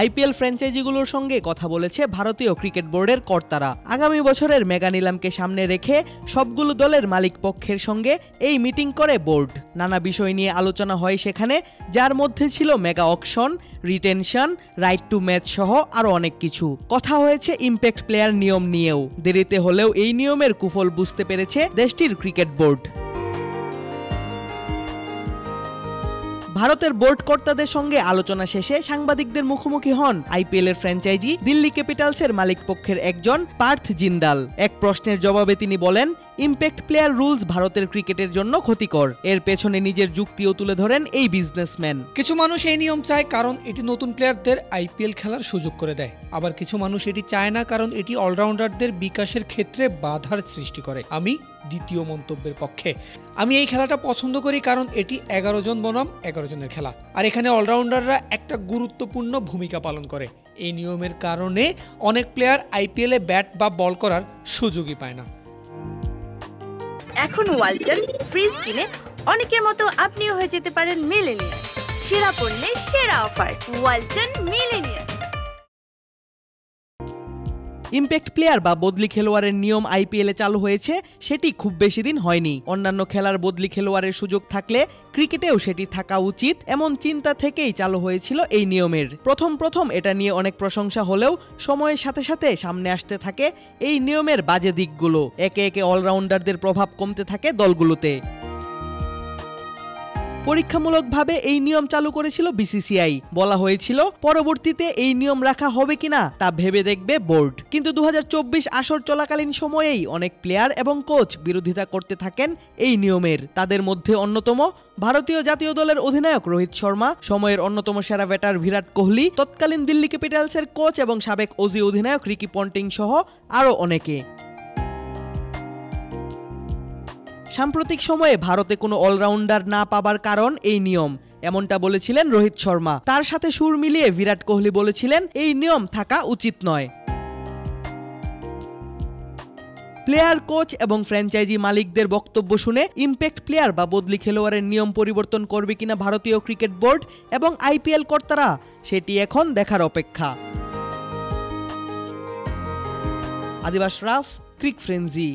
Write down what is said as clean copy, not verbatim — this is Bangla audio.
আইপিএল ফ্র্যাঞ্চাইজিগুলোর সঙ্গে কথা বলেছে ভারতীয় ক্রিকেট বোর্ডের কর্তারা। আগামী বছরের মেগা নিলামকে সামনে রেখে সবগুলো দলের মালিক পক্ষের সঙ্গে এই মিটিং করে বোর্ড। নানা বিষয় নিয়ে আলোচনা হয় সেখানে, যার মধ্যে ছিল mega auction, retention, right two match সহ আরও অনেক কিছু। কথা হয়েছে ইম্প্যাক্ট প্লেয়ার নিয়ম নিয়েও। দেরিতে হলেও এই নিয়মের কুফল বুঝতে পেরেছে দেশটির ক্রিকেট বোর্ড। ভারতের বোর্ড কর্তাদের সঙ্গে আলোচনা শেষে সাংবাদিকদের মুখোমুখি হন আইপিএলের ফ্র্যাঞ্চাইজি দিল্লি ক্যাপিটালসের মালিক পক্ষের একজন পার্থ জিন্দাল। এক প্রশ্নের জবাবে তিনি বলেন, ইম্প্যাক্ট প্লেয়ার রুলস ভারতের ক্রিকেটের জন্য ক্ষতিকর। এর পেছনে নিজের যুক্তিও তুলে ধরেন এই বিজনেসম্যান। কিছু মানুষ এই নিয়ম চায় কারণ এটি নতুন প্লেয়ারদের আইপিএল খেলার সুযোগ করে দেয়। আবার কিছু মানুষ এটি চায় না কারণ এটি অলরাউন্ডারদের বিকাশের ক্ষেত্রে বাধার সৃষ্টি করে। আমি দ্বিতীয় মন্তব্যের পক্ষে। আমি এই খেলাটা পছন্দ করি কারণ এটি 11 জন বনাম 11 জনের খেলা, আর এখানে অলরাউন্ডাররা একটা গুরুত্বপূর্ণ ভূমিকা পালন করে। এই নিয়মের কারণে অনেক প্লেয়ার আইপিএলে ব্যাট বা বল করার সুযোগই পায় না। এখন ওয়ালটন ফ্রিজ কিনে অনেকের মতো আপনিও হয়ে যেতে পারেন মিলেনিয়ার। সেরা পণ্যের সেরা offer, Walton millionaire. Impact player বা বদলি খেলোয়াড়ের নিয়ম আইপিএলে চালু হয়েছে সেটি খুব বেশি দিন হয়নি। অন্যান্য খেলার বদলি খেলোয়াড়ের সুযোগ থাকলে ক্রিকেটেও সেটি থাকা উচিত, এমন চিন্তা থেকেই চালু হয়েছিল এই নিয়মের। প্রথম এটা নিয়ে অনেক প্রশংসা হলেও সময়ের সাথে সাথে সামনে আসতে থাকে এই নিয়মের বাজে দিকগুলো। একে একে অলরাউন্ডারদের প্রভাব কমতে থাকে দলগুলোতে। পরীক্ষামূলকভাবে এই নিয়ম চালু করেছিল বিসিসিআই। বলা হয়েছিল পরবর্তীতে এই নিয়ম রাখা হবে কিনা তা ভেবে দেখবে বোর্ড। কিন্তু 2024 আসর চলাকালীন সময়েই অনেক প্লেয়ার এবং কোচ বিরোধিতা করতে থাকেন এই নিয়মের। তাদের মধ্যে অন্যতম ভারতীয় জাতীয় দলের অধিনায়ক রোহিত শর্মা, সময়ের অন্যতম সেরা ব্যাটার বিরাট কোহলি, তৎকালীন দিল্লি ক্যাপিটালসের কোচ এবং সাবেক অজি অধিনায়ক রিকি পন্টিং সহ আরও অনেকে। সাম্প্রতিক সময়ে ভারতে কোনো অলরাউন্ডার না পাবার কারণ এই নিয়ম, এমনটা বলেছিলেন রোহিত শর্মা। তার সাথে সুর মিলিয়ে বিরাট কোহলি বলেছিলেন এই নিয়ম থাকা উচিত নয়। প্লেয়ার, কোচ এবং ফ্র্যাঞ্চাইজি মালিকদের বক্তব্য শুনে ইম্প্যাক্ট প্লেয়ার বা বদলি খেলোয়াড়ের নিয়ম পরিবর্তন করবে কিনা ভারতীয় ক্রিকেট বোর্ড এবং আইপিএল কর্তারা, সেটি এখন দেখার অপেক্ষা। আদিব আশরাফ, ক্রিক ফ্রেঞ্জি।